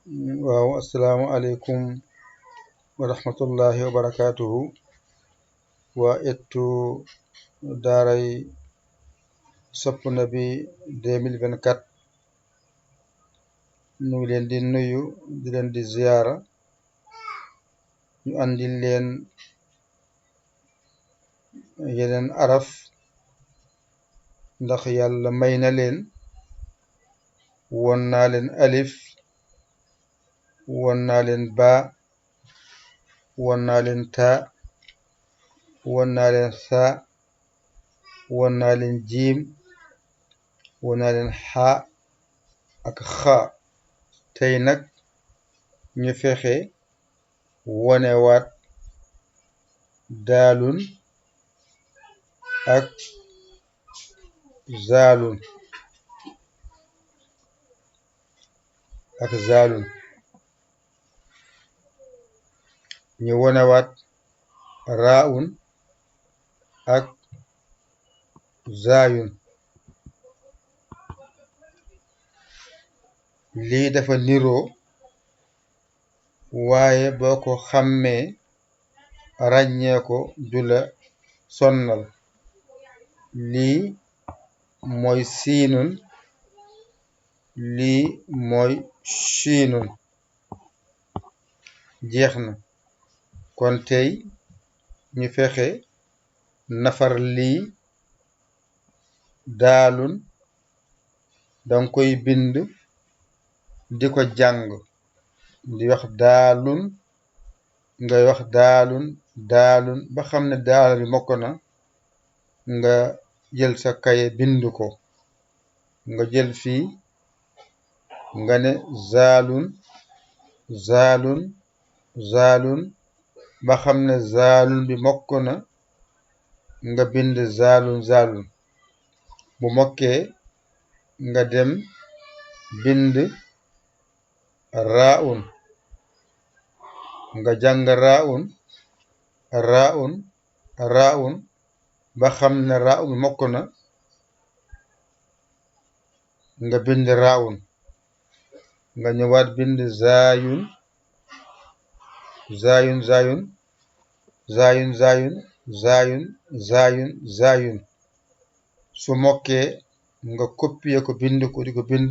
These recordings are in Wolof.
waaw assalaamu aleykum wa rahmatullahi wa barakatuhu waa ettu daaray Sopp Nabi 2024 ñu ngi leen di nuyu di leen di ziyaara ñu andil leen yeneen araf ndax yàlla may na leen won naa leen alif won naa leen baa won naa leen taa won naa leen saa won naa leen jiim won naa leen xaa ak xaa tey nag ñu fexe wonewaat daalun ak zaalun ñu wonewaat raa'un ak zaayun lii dafa niroo waaye boo ko xàmmee ràññee ko du la sonnal lii mooy siinun lii mooy shiinun jeex na kon tey ñu fexe nafar lii daalun danga koy bind di ko jàng di wax daalun ngay wax daalun daalun ba xam ne daal bi mokk na nga jël sa kaye bind ko nga jël fii nga ne zaalun zaalun zaalun ba xam ne zaalun bi mokk na nga bind zaalun zaalun bu mokkee nga dem bind raa'un nga jàng raa'un raa'un raa'un ba xam ne raa'un bi mokk na nga bind raa'un nga ñëwaat bind zaayun zaayun zaayun zaayun zaayun zaayun zaayun zaayun su mokkee nga copier ko bind ko di ko bind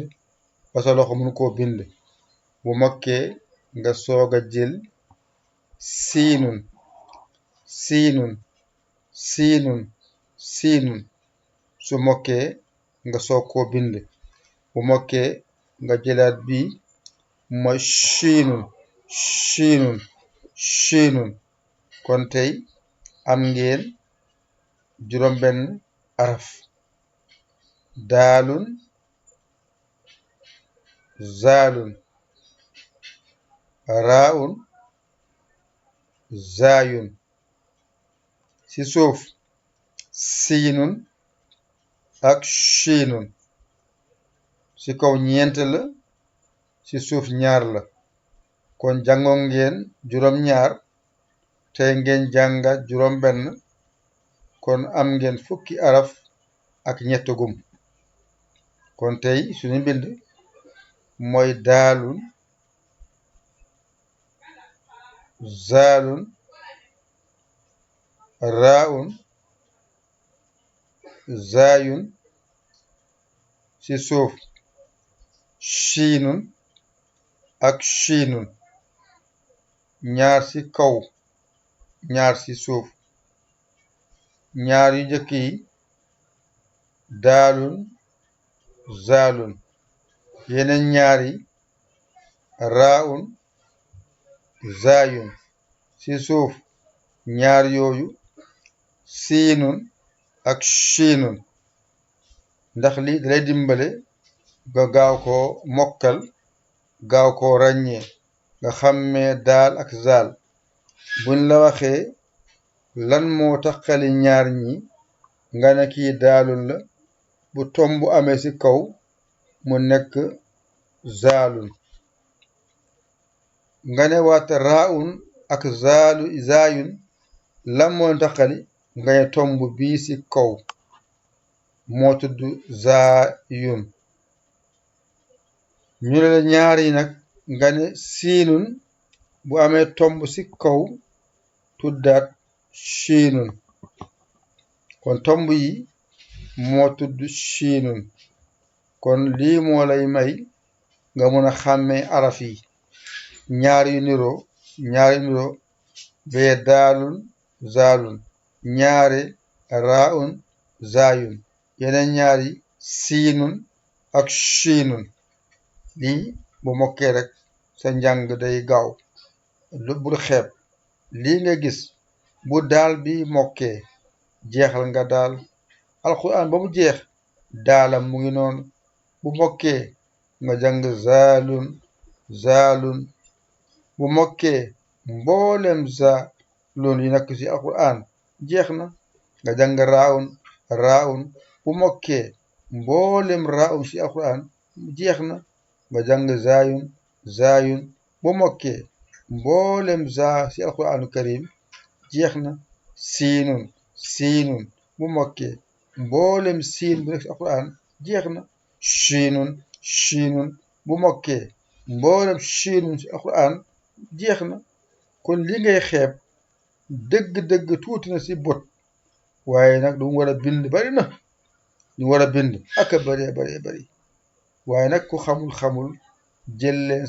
ba sa loxo mënu koo bind bu mokkee nga soog a jël siinun siinun siinun siinun su mokkee nga soog koo bind bu mokkee nga jëlaat bi mooy shiinun shiinun shiinun kon tey am ngeen juróom-benn araf daalun zaalun raa'un zaayun ci suuf siinun ak shiinun ci kaw ñeent la ci suuf ñaar la kon jàngoo ngeen juróom-ñaar tey ngeen jànga juróom-benn kon am ngeen fukki araf ak ñett gum kon tey suñu bind mooy daalun zaalun raa'un zaayun ci suuf shiinun ak shiinun ñaar ci kaw ñaar ci suuf ñaar yu njëkk yi daalun zaalun yeneen ñaar yi raa'un zaayun ci suuf ñaar yooyu siinun ak shiinun ndax lii dalay dimbale nga gaaw koo mokkal gaaw koo ràññee nga xàmmee daal ak zaal buñ la waxee lan moo taxali ñaar ñi nga ne kii daalun la bu tomb amee ci kaw mu nekk zaalun nga ne waat raa'un ak zaayun lan moo taxali nga ne tomb bii ci kaw moo tudd zaayun ñu ne la ñaar yi nag nga ne siinun bu amee tomb ci kaw tuddaat shiinun kon tomb yi moo tudd shiinun kon lii moo lay may nga mën a xàmmee araf yi ñaar yu niroo bee daalun zaalun ñaare raaun zaayun yeneen ñaari siinun ak shiinun lii bu mokkee rek sa njàng day gaaw bul xeeb lii nga gis bu daal bi mokkee jeexal nga daal alquran ba mu jeex daalam mu ngi noonu bu mokkee nga jàng zaalun bu mokkee mboolem zaalun yi nekk ci alquran jeex na nga jàng raaun bu mokkee mboolem raaun ci alquran jeex na nga jàng zaayun bu mokkee mboolem ci alquranu karim jeex na siinun bu mokkee mboolem siin bu nekk ci alquran jeex na shiinun bu mokkee mboolem shiinun ci alquran jeex na kon li ngay xeeb dëgg-dëgg tuuti na ci bot waaye nag lu mu war a bind bari na lu war a bind ak a bari waaye nag ku xamul jël leen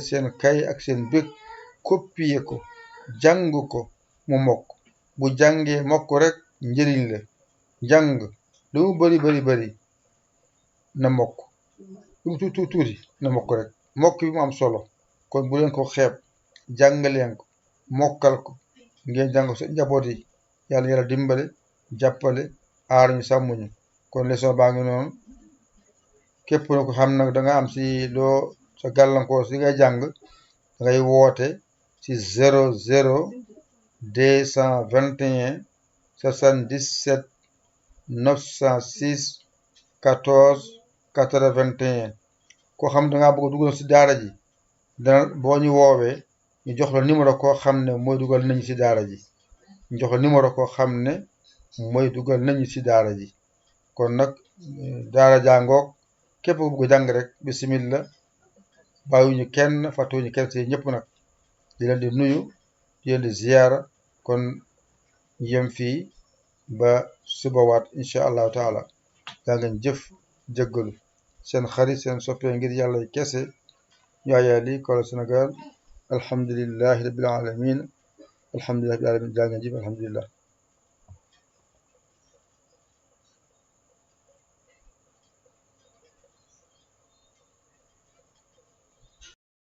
seen kaye ak seen bëg copier ko jàng ko mu mokk bu jàngee mokk rek njëriñ la jàng lu mu bari na mokk lu mu tuuti na mokk rek mokk bi mu am solo kon bu leen ko xeeb jàng leen ko mokkal ko ngeen jàng sa njaboot yi yàlla dimbale jàppale aar ñu sàmm ñu kon leçon baa ngi noonu képp na ko xam nag da nga am si loo sa gàllankoor si ngay jàng dangay woote ci 00 221 77 906 14 81 koo xam dangaa bëgg a dugal si daara ji dana boo ñu woowee ñu jox la numéro koo xam ne mooy dugal nañu si daara ji ñu jox la numéro koo xam ne mooy dugal nañu si daara ji kon nag daara jàngoog képp ku bëgg jàng rek bismillah bàyyiwuñu kenn fàttewuñu kenn si ñëpp nag di leen di nuyu di leen di ziyaara kon yem fii ba subawaat incha allahu taala daa ngeen jëf jëggalu seen xarit seen soppee ngir yàlla kese Yaya Ly Kola Sénégal alhamdulillahi rabbil alamin daa ngeen jëf alhamdulillah